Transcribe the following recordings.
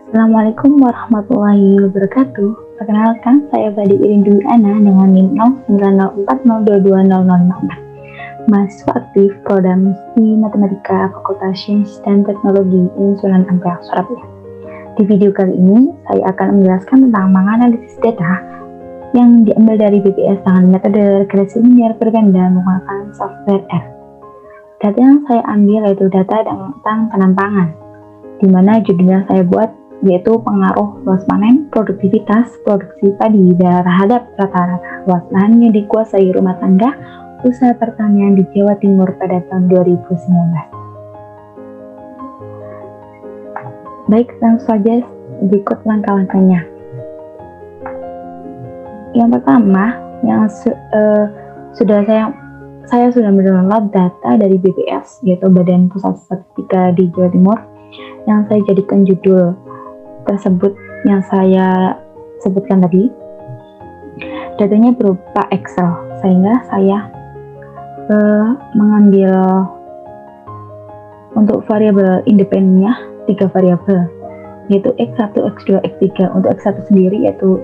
Assalamualaikum warahmatullahi wabarakatuh. Perkenalkan, saya Badi Irin Dwi Ana dengan NIM 0904022005. Mahasiswa aktif Prodam STI Matematika Fakultas Sains dan Teknologi Sunan Ampel, Surabaya. Di video kali ini, saya akan menjelaskan tentang menganalisis data yang diambil dari BPS dengan metode regresi linier berbeda menggunakan software R. Data yang saya ambil yaitu data tentang penampangan, di mana judulnya saya buat yaitu pengaruh luas panen, produktivitas, produksi padi terhadap rata-rata luas lahan yang dikuasai rumah tangga usaha pertanian di Jawa Timur pada tahun 2019. Baik, langsung saja berikut langkah-langkahnya. Yang pertama, yang sudah saya sudah mendownload data dari BPS, yaitu Badan Pusat Statistika di Jawa Timur, yang saya jadikan judul tersebut yang saya sebutkan tadi. Datanya berupa Excel, sehingga saya mengambil untuk variabel independennya 3 variabel, yaitu X1, X2, X3. Untuk X1 sendiri yaitu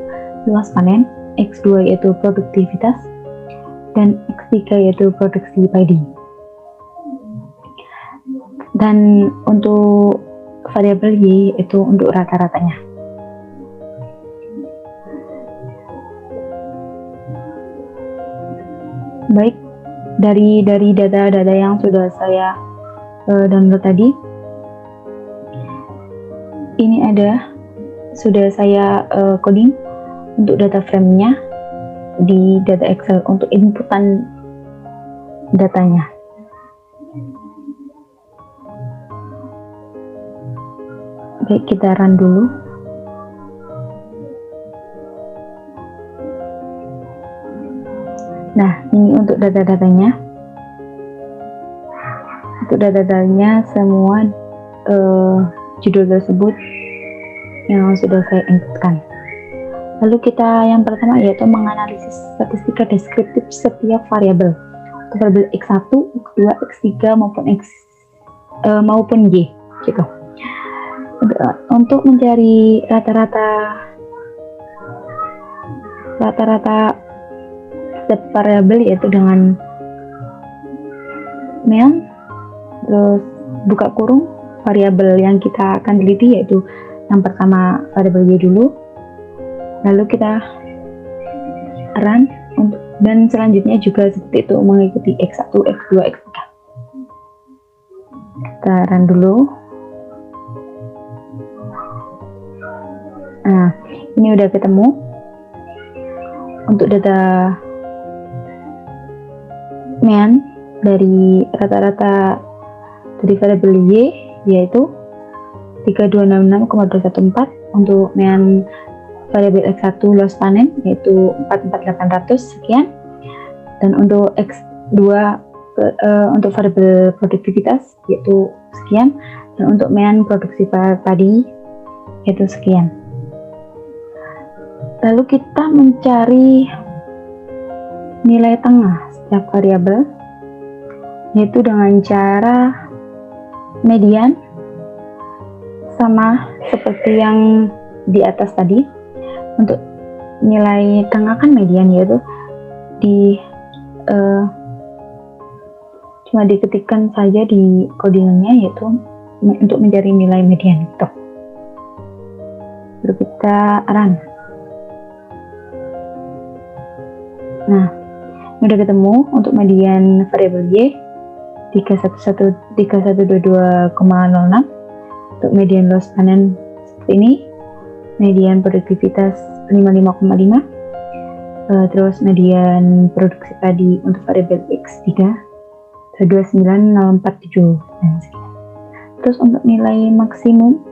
luas panen, X2 yaitu produktivitas, dan X3 yaitu produksi padi. Dan untuk variabel Y itu untuk rata-ratanya. Baik, dari data-data yang sudah saya download tadi, ini sudah saya coding untuk data frame-nya di data Excel untuk inputan datanya. Baik, kita run dulu. Nah, ini untuk data-datanya. Untuk data-datanya semua judul tersebut yang sudah saya inputkan. Lalu kita yang pertama yaitu menganalisis statistika deskriptif setiap variabel. Untuk variabel X1, X2, X3 maupun Y gitu. Untuk mencari rata-rata setiap variabel yaitu dengan main, terus buka kurung variabel yang kita akan teliti, yaitu yang pertama variabel Y dulu, lalu kita run dan selanjutnya juga seperti itu mengikuti X1, X2, X3. Kita run dulu. Nah, ini udah ketemu untuk data main dari rata-rata dari variabel Y yaitu 3266,214. Untuk main variabel X1 luas panen yaitu 44800 sekian, dan untuk X2 untuk variabel produktivitas yaitu sekian, dan untuk main produksi padi yaitu sekian. Lalu kita mencari nilai tengah setiap variabel yaitu dengan cara median, sama seperti yang di atas tadi. Untuk nilai tengah kan median, yaitu cuma diketikkan saja di codingannya, yaitu untuk mencari nilai median gitu. Lalu kita run. Nah, ini udah ketemu untuk median variabel Y 3122,06. Untuk median luas panen seperti ini, median produktivitas 55,5, terus median produksi padi untuk variabel X3 29047 dan sekian. Terus untuk nilai maksimum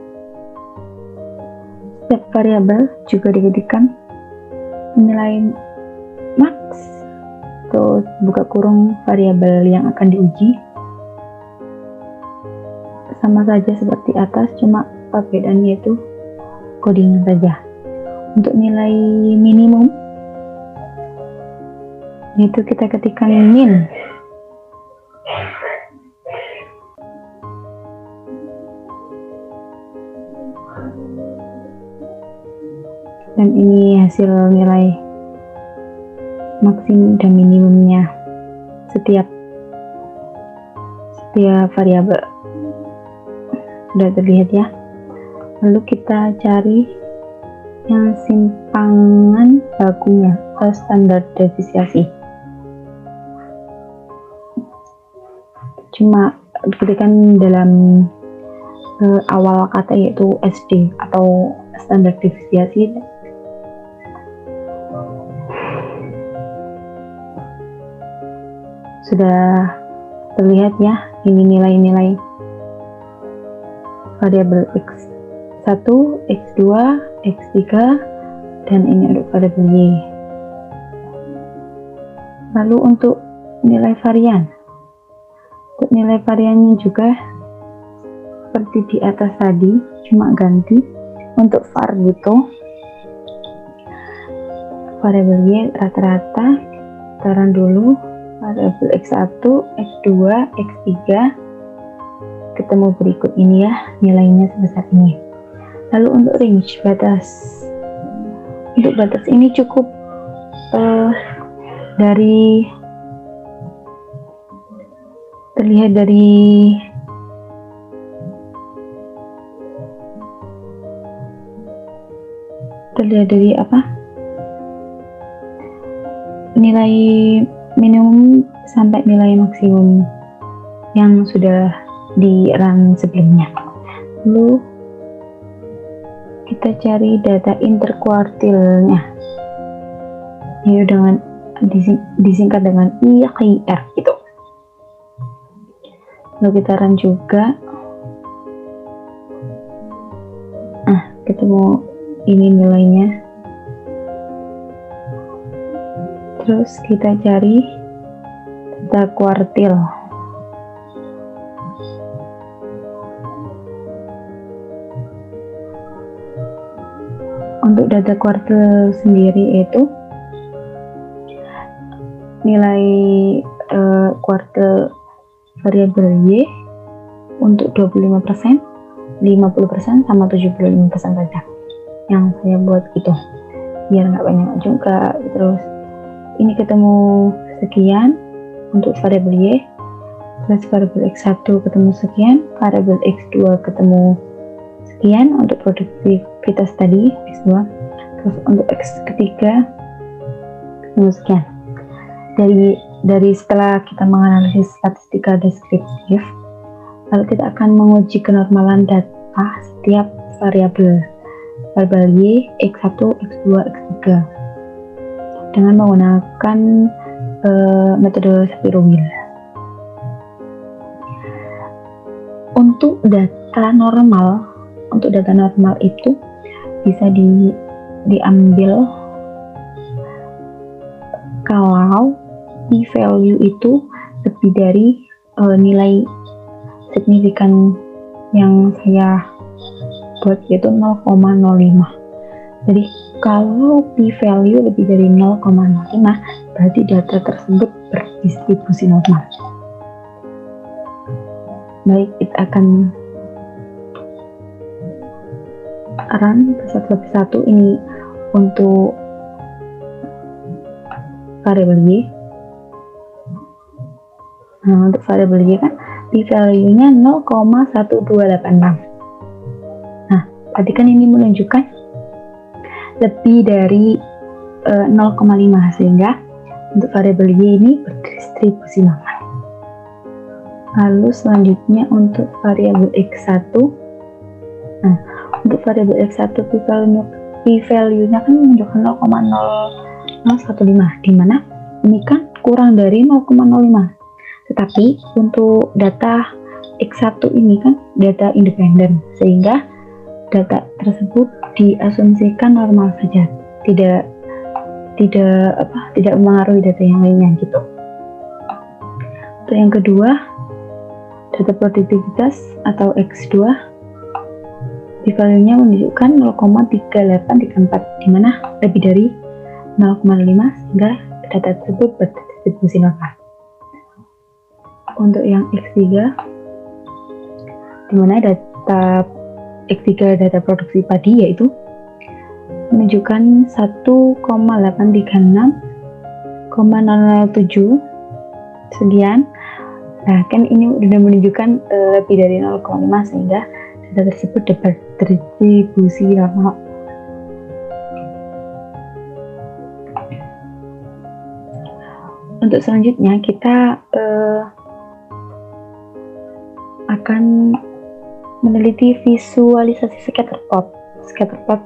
setiap variabel juga diketikkan nilai max, terus buka kurung variabel yang akan diuji, sama saja seperti atas, cuma perbedaannya itu codingan saja. Untuk nilai minimum itu kita ketikkan min. dan ini hasil nilai maksimum dan minimumnya setiap variabel. Sudah terlihat ya. Lalu kita cari yang simpangan bakunya atau standar deviasi. Cuma diketikkan dalam awal kata, yaitu SD atau standar deviasi. Sudah terlihat ya, ini nilai-nilai variabel X1, X2, X3, dan ini untuk variabel Y. Lalu untuk nilai varian, untuk nilai variannya juga seperti di atas tadi, cuma ganti untuk var gitu, variabel Y rata-rata taruh dulu variabel X1, X2, X3, ketemu berikut ini ya, nilainya sebesar ini. Lalu untuk range, batas, untuk batas ini cukup terlihat dari apa, nilai minimum sampai nilai maksimum yang sudah di run sebelumnya. Lalu kita cari data interkuartilnya, ini dengan disingkat dengan IQR gitu. Lalu kita run juga, ketemu ini nilainya. Terus kita cari data kuartil. Untuk data kuartil sendiri itu nilai kuartil variabel Y untuk 25%, 50%, sama 75% saja yang saya buat gitu, biar nggak banyak juga. Terus ini ketemu sekian untuk variabel Y, plus variabel X1 ketemu sekian, variabel X2 ketemu sekian untuk produktivitas tadi X2, terus untuk X ketiga ketemu sekian. Dari setelah kita menganalisis statistika deskriptif, lalu kita akan menguji kenormalan data setiap variabel Y, X1, X2, X3 dengan menggunakan metode Shapiro-Wilk. Untuk data normal itu bisa diambil kalau p-value itu lebih dari nilai signifikan yang saya buat, yaitu 0,05. Jadi kalau p-value lebih dari 0,05, berarti data tersebut berdistribusi normal. Baik, kita akan run satu persatu. Ini untuk variabel Y. Nah, untuk variabel Y kan p-value-nya 0,1286. Nah, tadi kan ini menunjukkan lebih dari 0,5, sehingga untuk variabel Y ini berdistribusi normal. Lalu selanjutnya untuk variabel X1, nah untuk variabel X1 p-value-nya kan menunjukkan 0,0015, dimana ini kan kurang dari 0,05. Tetapi untuk data X1 ini kan data independen, sehingga data tersebut diasumsikan normal saja, tidak mempengaruhi data yang lainnya gitu. Untuk yang kedua, data produktivitas atau X2, p-value-nya menunjukkan 0,3834, dimana lebih dari 0,5, sehingga data tersebut berdistribusi normal. Untuk yang X3, dimana data X3 data produksi padi, yaitu menunjukkan 1,836,007 sekian. Nah, kan ini sudah menunjukkan lebih dari 0,5 sehingga data tersebut dapat terdistribusi normal. Untuk selanjutnya kita akan meneliti visualisasi scatter plot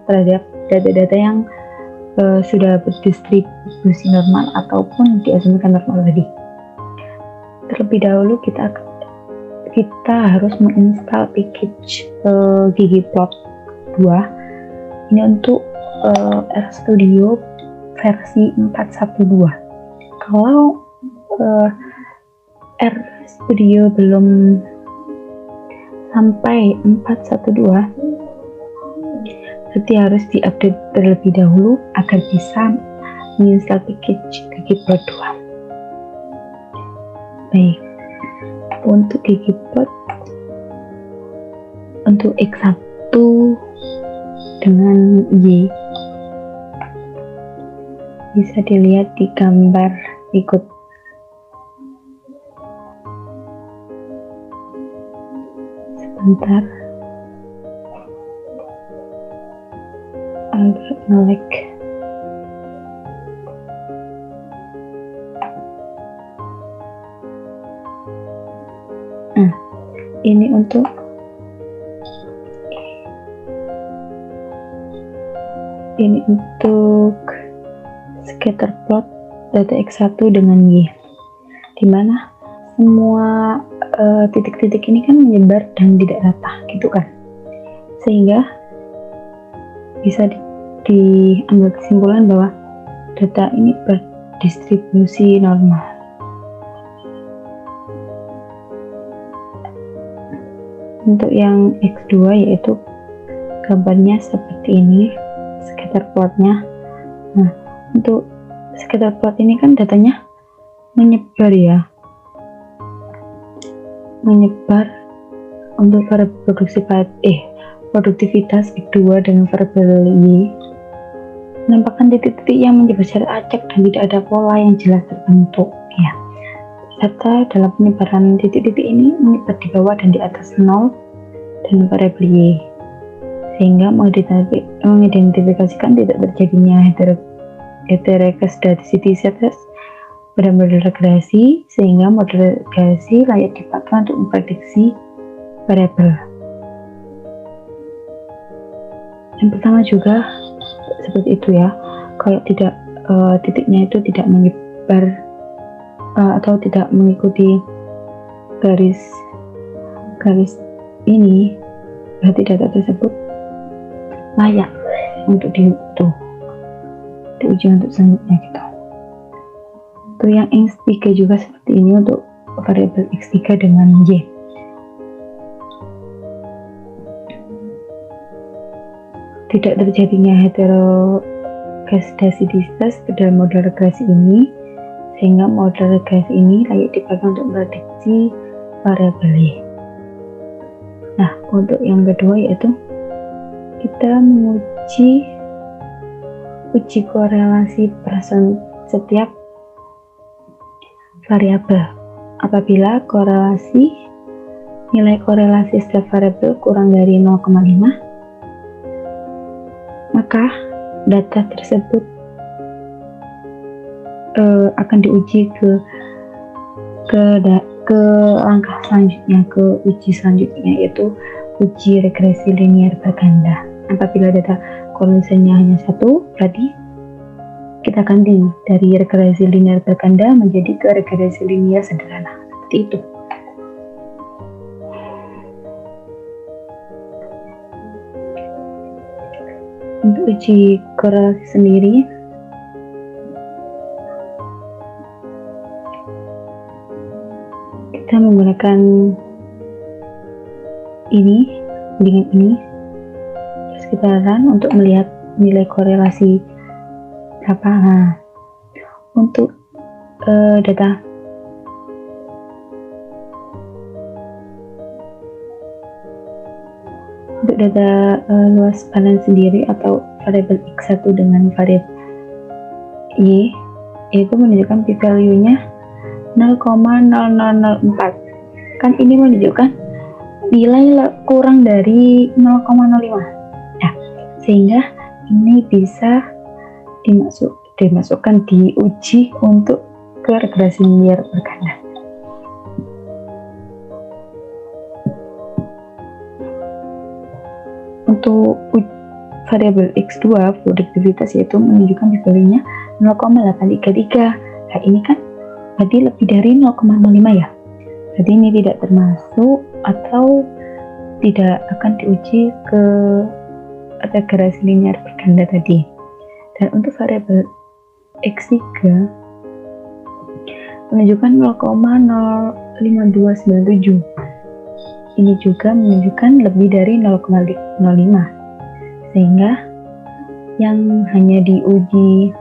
terhadap data-data yang sudah berdistribusi normal ataupun diasumsikan normal tadi. Terlebih dahulu kita harus menginstal package ggplot 2 ini untuk RStudio versi 4.1.2. Kalau RStudio belum sampai 4.1.2, berarti harus diupdate terlebih dahulu agar bisa menginstal package ggplot 2. Baik, untuk ggplot untuk X1 dengan Y bisa dilihat di gambar berikut. Sebentar, agak nge-lag. Nah, ini untuk scatter plot data X1 dengan Y, dimana semua titik-titik ini kan menyebar dan tidak rata gitu kan, sehingga bisa diambil kesimpulan bahwa data ini berdistribusi normal. Untuk yang X2 yaitu gambarnya seperti ini scatter plotnya. Nah, untuk scatter plot ini kan datanya menyebar ya, untuk produktivitas X2 dengan variabel Y menampakkan titik-titik yang menyebar secara acak dan tidak ada pola yang jelas terbentuk ya. Data dalam penyebaran titik-titik ini menyebar di bawah dan di atas 0 dan variabel Y, sehingga mengidentifikasikan tidak terjadinya heteroscedasticity pada model regresi, sehingga model regresi layak dipakai untuk memprediksi variabel. Yang pertama juga seperti itu ya, kalau tidak titiknya itu tidak menyebar atau tidak mengikuti garis ini, berarti data tersebut layak untuk diuji untuk selanjutnya gitu. Untuk yang X3 juga seperti ini untuk variabel X3 dengan Y. Tidak terjadinya heteroscedasticity pada model regresi ini, sehingga model regresi ini layak dipakai untuk memprediksi variabel Y. Nah, untuk yang kedua yaitu kita menguji korelasi setiap variabel. Apabila nilai korelasi setiap variabel kurang dari 0,5, maka data tersebut akan diuji ke langkah selanjutnya, ke uji selanjutnya, yaitu uji regresi linear berganda. Apabila data korelasinya hanya 1, berarti kita ganti dari regresi linear berganda menjadi ke regresi linear sederhana, seperti itu. Untuk uji korelasi sendiri, kita menggunakan ini dengan ini, terus kita run untuk melihat nilai korelasi berapa. Nah, untuk data luas balan sendiri atau variabel X1 dengan variabel Y, itu menunjukkan p-value-nya 0,0004. Kan ini menunjukkan nilai kurang dari 0,05. Nah, sehingga ini bisa dimasukkan diuji untuk ke regresi linear berganda. Untuk variabel X2 produktivitas yaitu menunjukkan p-value-nya 0,833. Nah, ini kan berarti lebih dari 0,05 ya. Jadi ini tidak termasuk atau tidak akan diuji ke regresi linear berganda tadi. Dan untuk variabel X3 menunjukkan 0,05297. Ini juga menunjukkan lebih dari 0,05, sehingga yang hanya diuji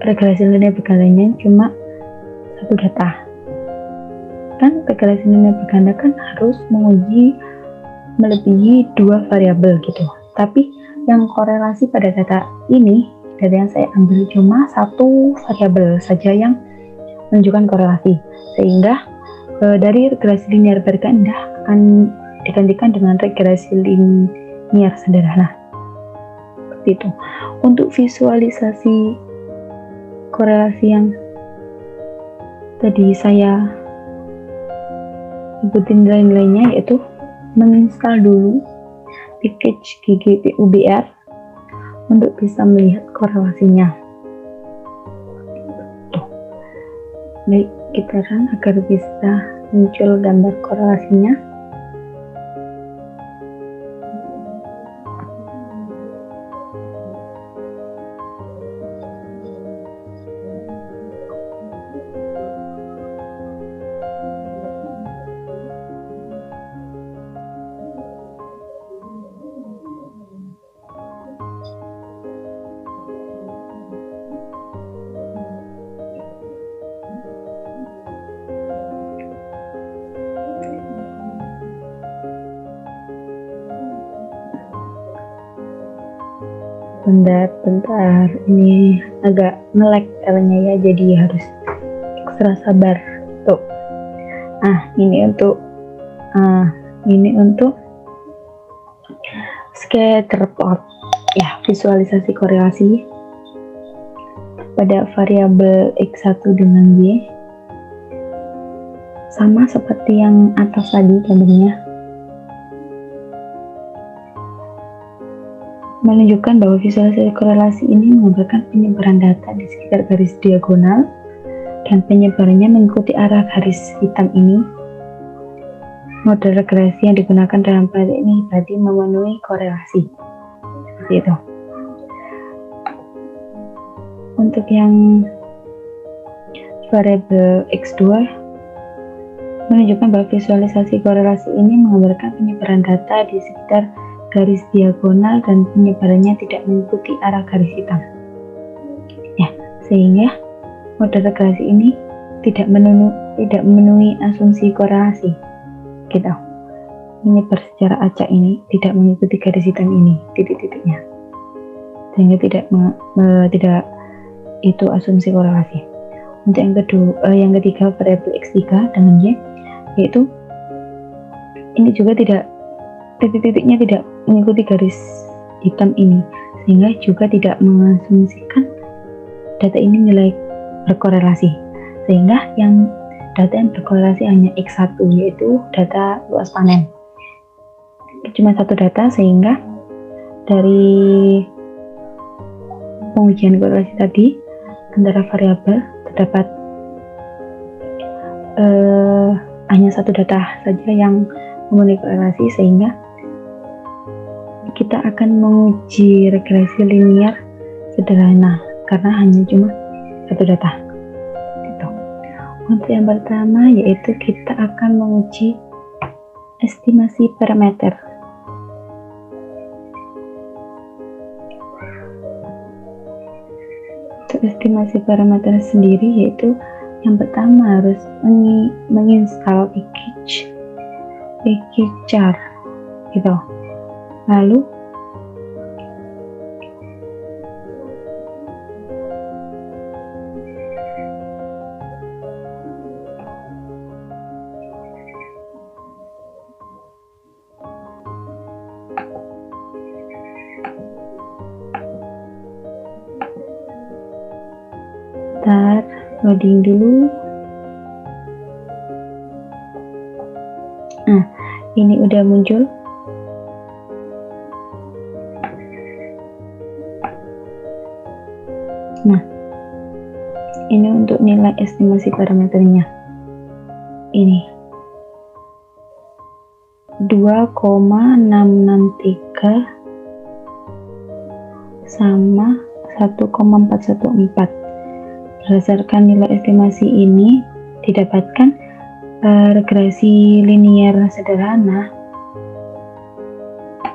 regresi linear bergandanya cuma satu data. Kan regresi linear berganda kan harus menguji melebihi 2 variabel gitu. Tapi yang korelasi pada data ini, data yang saya ambil cuma 1 variabel saja yang menunjukkan korelasi, sehingga dari regresi linear berganda akan digantikan dengan regresi linear sederhana. Seperti itu. Untuk visualisasi korelasi yang tadi saya sebutin nilai-nilainya, yaitu menginstal dulu package GGPUBR untuk bisa melihat korelasinya. Baik, kita run agar bisa muncul gambar korelasinya. Bentar, ini agak nge-lag caranya ya, jadi harus ekstra sabar. Tuh. Ini untuk scatter plot ya, visualisasi korelasi pada variabel X1 dengan Y, sama seperti yang atas tadi gambarnya. Menunjukkan bahwa visualisasi korelasi ini menggambarkan penyebaran data di sekitar garis diagonal dan penyebarannya mengikuti arah garis hitam ini. Model regresi yang digunakan dalam proyek ini berarti memenuhi korelasi. Seperti itu. Untuk yang variabel X2 menunjukkan bahwa visualisasi korelasi ini menggambarkan penyebaran data di sekitar garis diagonal dan penyebarannya tidak mengikuti arah garis hitam. Ya, sehingga model regresi ini tidak memenuhi asumsi korelasi. Gitu. Menyebar secara acak ini tidak mengikuti garis hitam ini, titik-titiknya. Sehingga tidak itu asumsi korelasi. Untuk yang ketiga variabel X3 dengan Y, yaitu ini juga titik-titiknya tidak mengikuti garis hitam ini, sehingga juga tidak mengasumsikan data ini nilai berkorelasi, sehingga yang data yang berkorelasi hanya X1, yaitu data luas panen. Cuma satu data, sehingga dari pengujian korelasi tadi antara variabel terdapat hanya satu data saja yang memenuhi korelasi, sehingga kita akan menguji regresi linear sederhana karena hanya cuma satu data. Gitu. Untuk yang pertama, yaitu kita akan menguji estimasi parameter. Untuk estimasi parameter sendiri, yaitu yang pertama harus menginstal package char gitu. Lalu bentar, loading dulu. Nah, ini udah muncul. Nah, ini untuk nilai estimasi parameternya. Ini 2,663 sama 1,414. Berdasarkan nilai estimasi ini didapatkan regresi linear sederhana,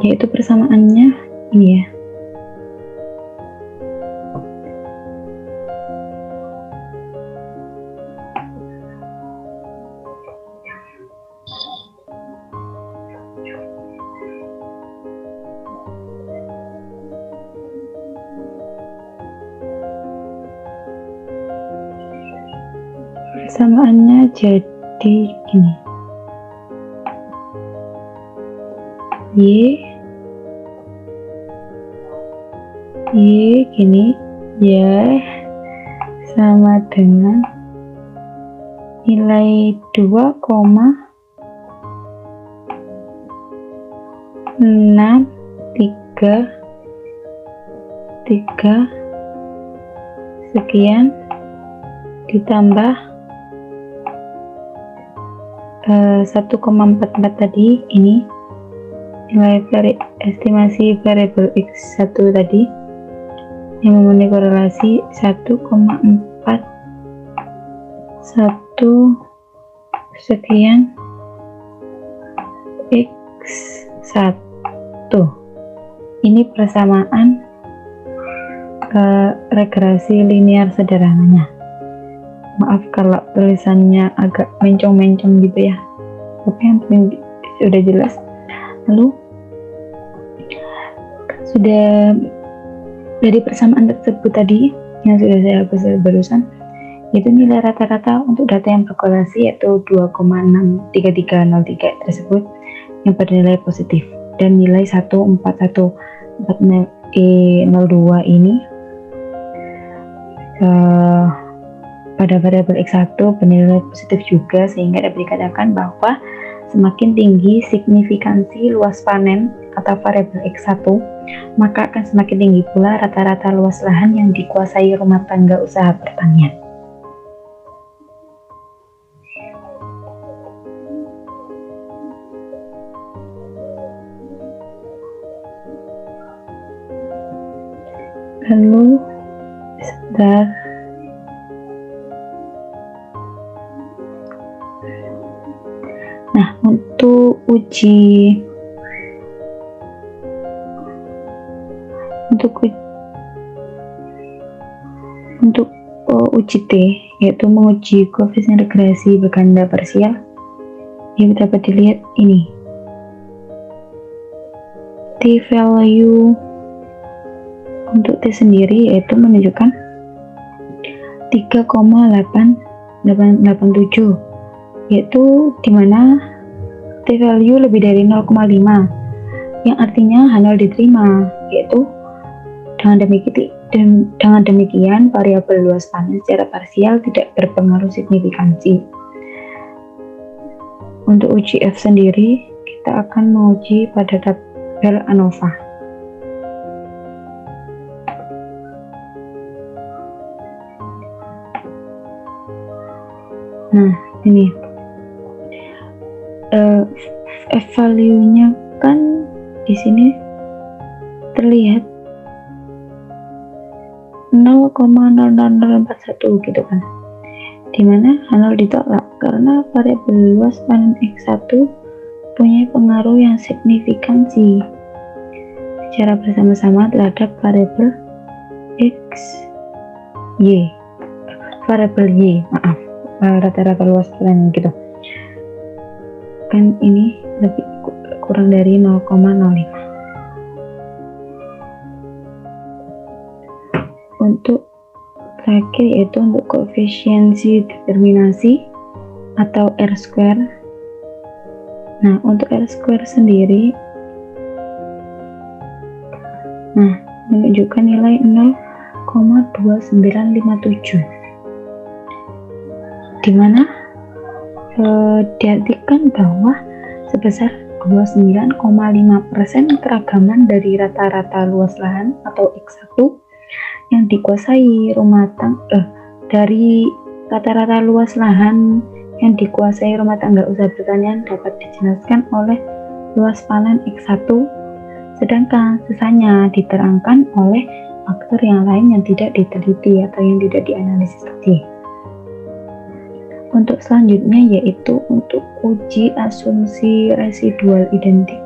yaitu persamaannya ini ya. Persamaannya jadi gini, Y gini, Y sama dengan nilai 2,633 sekian ditambah 1,44 tadi, ini nilai estimasi variabel X1 tadi yang memenuhi korelasi 1,41 sekian X1. Ini persamaan regresi linear sederhananya. Maaf kalau tulisannya agak mencong-mencong gitu ya, oke, yang penting sudah jelas. Lalu sudah dari persamaan tersebut tadi yang sudah saya hapus barusan, itu nilai rata-rata untuk data yang berkorelasi yaitu 2,63303 tersebut yang bernilai positif, dan nilai 1,4140E02 ini pada variabel X1 bernilai positif juga, sehingga dapat dikatakan bahwa semakin tinggi signifikansi luas panen atau variabel X1, maka akan semakin tinggi pula rata-rata luas lahan yang dikuasai rumah tangga usaha pertanian. Lalu sebentar, nah untuk uji T, yaitu menguji koefisien regresi berganda parsial, yang dapat dilihat ini T value untuk T sendiri yaitu menunjukkan 3,887, yaitu dimana T value lebih dari 0,5, yang artinya H0 diterima, yaitu dengan demikian variabel luas panen secara parsial tidak berpengaruh signifikansi. Untuk uji F sendiri, kita akan menguji pada tabel ANOVA. Nah, ini F value-nya kan di sini terlihat 0,00041 gitu kan, dimana H0 ditolak karena variabel luas panen X1 punya pengaruh yang signifikansi secara bersama-sama terhadap variabel rata-rata luas panen gitu kan, ini lebih kurang dari 0,05. terakhir yaitu untuk koefisiensi determinasi atau R-square. Nah, untuk R-square sendiri menunjukkan nilai 0,2957, dimana diartikan bahwa sebesar 29,5% keragaman dari rata-rata luas lahan atau X1 yang dikuasai rumah tangga dari rata-rata luas lahan yang dikuasai rumah tangga usaha pertanian dapat dijelaskan oleh luas panen X1, sedangkan sisanya diterangkan oleh faktor yang lain yang tidak diteliti atau yang tidak dianalisis tadi. Untuk selanjutnya yaitu untuk uji asumsi residual identik.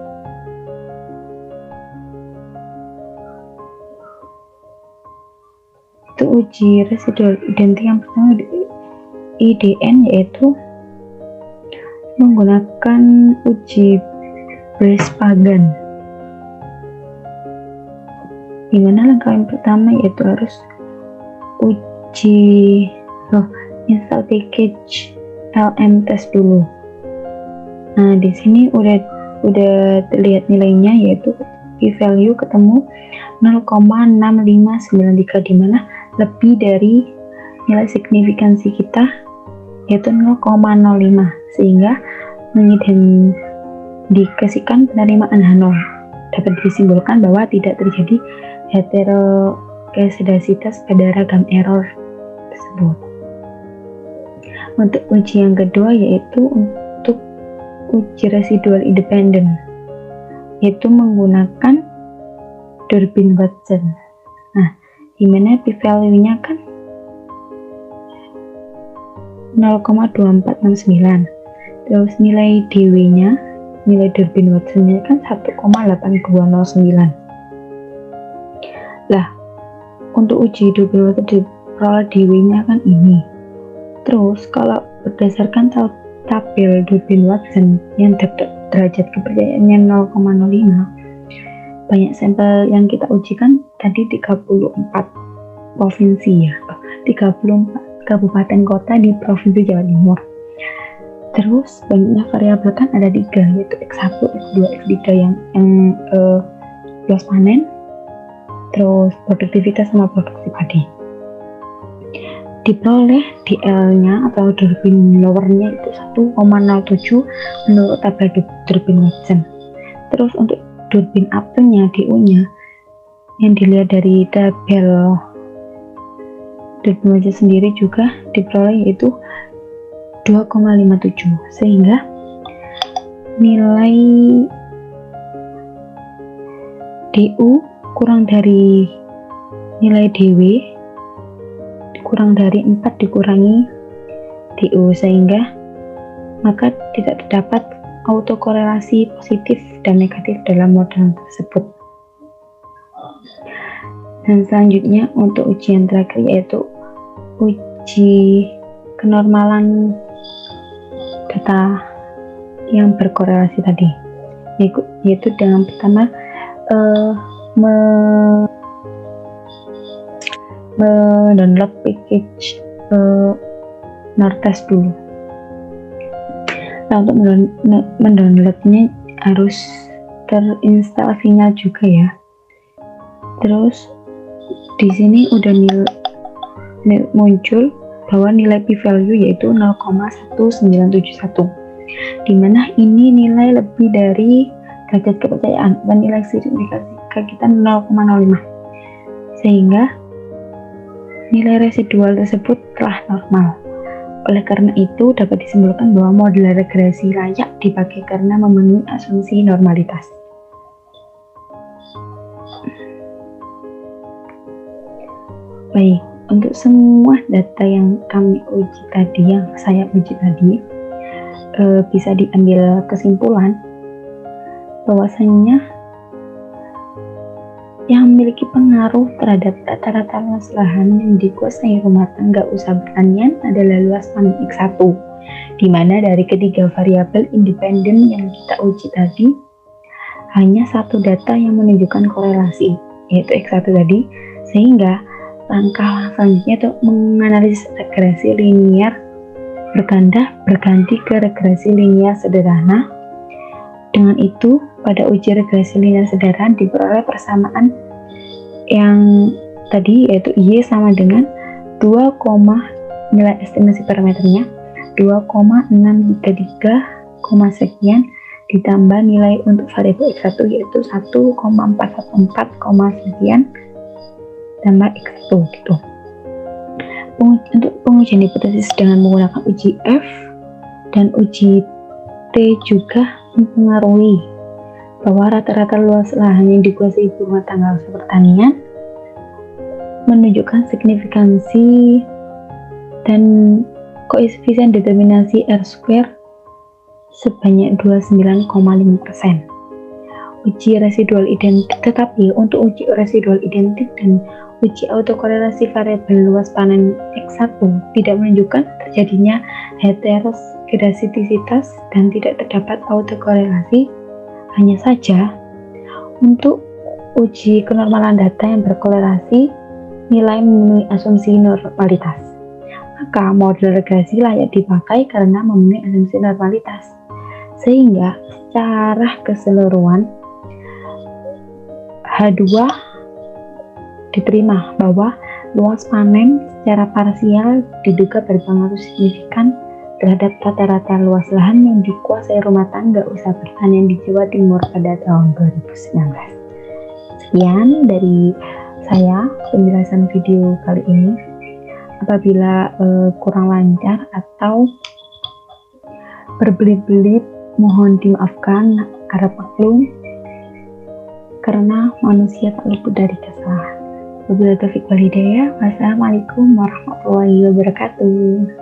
Itu uji residual identik yang pertama IDN, yaitu menggunakan uji Breis-Pagan, dimana langkah yang pertama yaitu harus uji install package LM test dulu. Nah, di sini udah terlihat nilainya, yaitu p-value ketemu 0,6593, dimana lebih dari nilai signifikansi kita yaitu 0,05, sehingga mengindikasikan penerimaan H0. Dapat disimpulkan bahwa tidak terjadi heterogeneisitas pada ragam error tersebut. Untuk uji yang kedua yaitu untuk uji residual independen, yaitu menggunakan Durbin-Watson. Nah, dimana p-value-nya kan 0,2469, terus nilai DW-nya, nilai Durbin-Watson-nya kan 1,8209. Lah, untuk uji Durbin-Watson diperoleh DW-nya kan ini. Terus kalau berdasarkan tabel Durbin-Watson yang derajat kepercayaannya 0,05, banyak sampel yang kita ujikan tadi 34 provinsi ya, 34 kabupaten kota di Provinsi Jawa Timur. Terus banyaknya variabel kan ada 3, yaitu X1, X2, X3 yang luas panen, terus produktivitas sama produksi padi. Diperoleh DL-nya atau Durbin lower-nya itu 1,07 menurut tabel Durbin-Watson. Terus untuk Durbin upper-nya, DU-nya, yang dilihat dari tabel Durbin-Watson sendiri juga diperoleh yaitu 2,57, sehingga nilai DU kurang dari nilai DW kurang dari 4 dikurangi DU, sehingga maka tidak terdapat autokorelasi positif dan negatif dalam model tersebut. Dan selanjutnya untuk ujian terakhir yaitu uji kenormalan data yang berkorelasi tadi, yaitu dengan pertama download package Nortest dulu. Nah, untuk mendownloadnya harus terinstall final juga ya. Terus di sini udah muncul bahwa nilai p-value yaitu 0,1971, dimana ini nilai lebih dari derajat kepercayaan dan nilai signifikansi kita 0,05, sehingga nilai residual tersebut telah normal. Oleh karena itu dapat disimpulkan bahwa model regresi layak dipakai karena memenuhi asumsi normalitas. Baik, untuk semua data yang kami uji tadi, yang saya uji tadi, bisa diambil kesimpulan bahwasanya yang memiliki pengaruh terhadap rata-rata luas lahan yang dikuasai rumah tangga usaha pertanian adalah luas panen X1, di mana dari ketiga variabel independen yang kita uji tadi, hanya satu data yang menunjukkan korelasi, yaitu X1 tadi, sehingga langkah selanjutnya itu menganalisis regresi linear berganda berganti ke regresi linear sederhana. Dengan itu, pada uji regresi linear sederhana diperoleh persamaan yang tadi yaitu Y sama dengan 2, nilai estimasi parameternya 2,633, sekian ditambah nilai untuk variabel X1 yaitu 1,414, sekian tambah X1 gitu. Untuk pengujian hipotesis dengan menggunakan uji F dan uji T juga mempengaruhi bahwa rata-rata luas lahan yang dikuasai ibu rumah tangga usaha pertanian menunjukkan signifikansi dan koefisien determinasi R² sebanyak 29,5%. Uji residual identik, tetapi untuk uji residual identik dan uji autokorelasi variabel luas panen X1 tidak menunjukkan terjadinya heteroskedastisitas dan tidak terdapat autokorelasi. Hanya saja untuk uji kenormalan data yang berkorelasi nilai memenuhi asumsi normalitas, maka model regresi layak dipakai karena memenuhi asumsi normalitas, sehingga secara keseluruhan H2 diterima bahwa luas panen secara parsial diduga berpengaruh signifikan terhadap rata-rata luas lahan yang dikuasai rumah tangga usaha pertanian di Jawa Timur pada tahun 2019. Sekian dari saya penjelasan video kali ini. Apabila kurang lancar atau berbelit-belit, mohon dimaafkan, harap maklum, karena manusia tak luput dari kesalahan. Wabillahi taufiq wal hidayah. Wassalamualaikum warahmatullahi wabarakatuh.